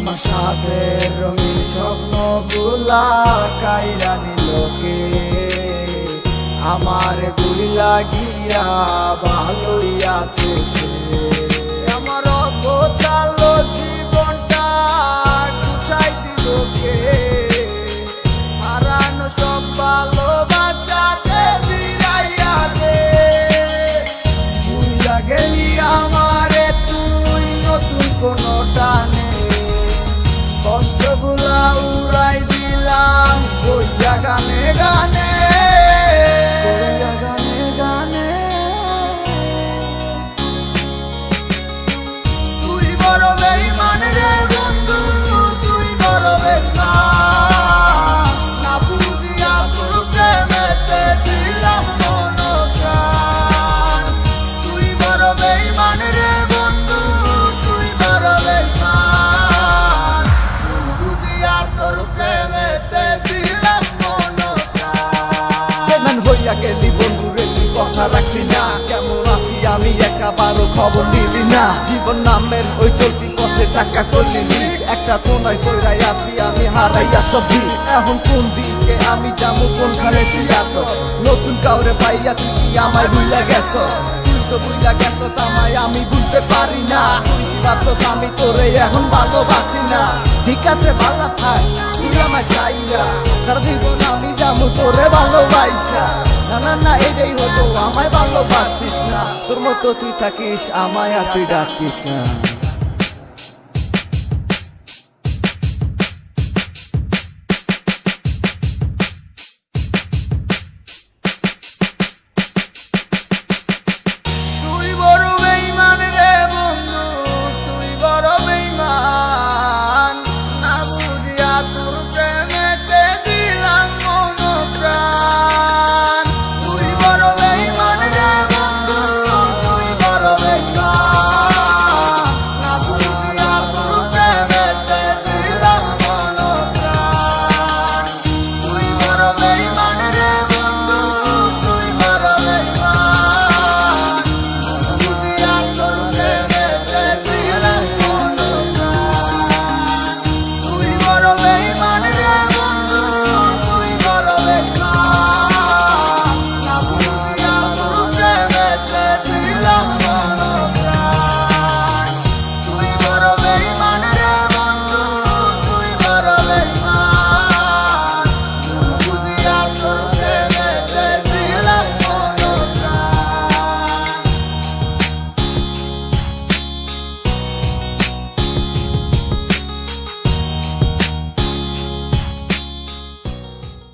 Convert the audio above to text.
আমার সাথের রঙিন স্বপ্নগুলা কাইরা নিলোকে আমার বুইলা গিয়া ভালোই আছে সে। আমার অগোছালো জীবনটা গুছাই দিলোকে হারানো সব ভালোবাসাতে ফিরাইয়া দে। বুইলা গেলি আমারে তুই নতুন কোনো টানে কষ্টগুলা উড়াই দিলাম কইয়া গানে গানে কইয়া গানে গানে। তুই বড় বেঈমান রে বন্ধু, তুই বড় বেঈমান, না বুঝিয়া তোর প্রেমেতে দিলাম মন প্রাণ। তুই বড় বেঈমান রে বন্ধু, তুই বড় বেঈমান, বুঝিয়া তোর প্রেমেতে দিলাম মন প্রাণ। বেঈমান হইয়া গেলি বন্ধু রে, তুই কথা রাখলি না, কেমন আছি আমি একাবারও খবর নিলি না। জীবন নামের ওই চলতি পথে চাকা করলি একটা কোনায় কইরাই আছি আমি হারাইয়া সবজি। এখন কোন দিকে আমি যাবো, কোনখানে তুই আছো? নতুন কাউরে পাইয়া তুই কি আমায় ভুইলা গেছ? তুই তো ভুইলা গেছ তামায় আমি বুঝতে পারি না। তুই কি ভাবছস আমি তোরে এখন ভালোবাসি না? ঠিক আছে ভালো থাক, তুই আমায় চাই না, সারা জীবন আমি যাবো তোরে ভালোবাসা। না না না এটাই হতো, আমায় ভালোবাসিস না, তোর মতো তুই থাকিস আমায় আর তুই ডাকিস না।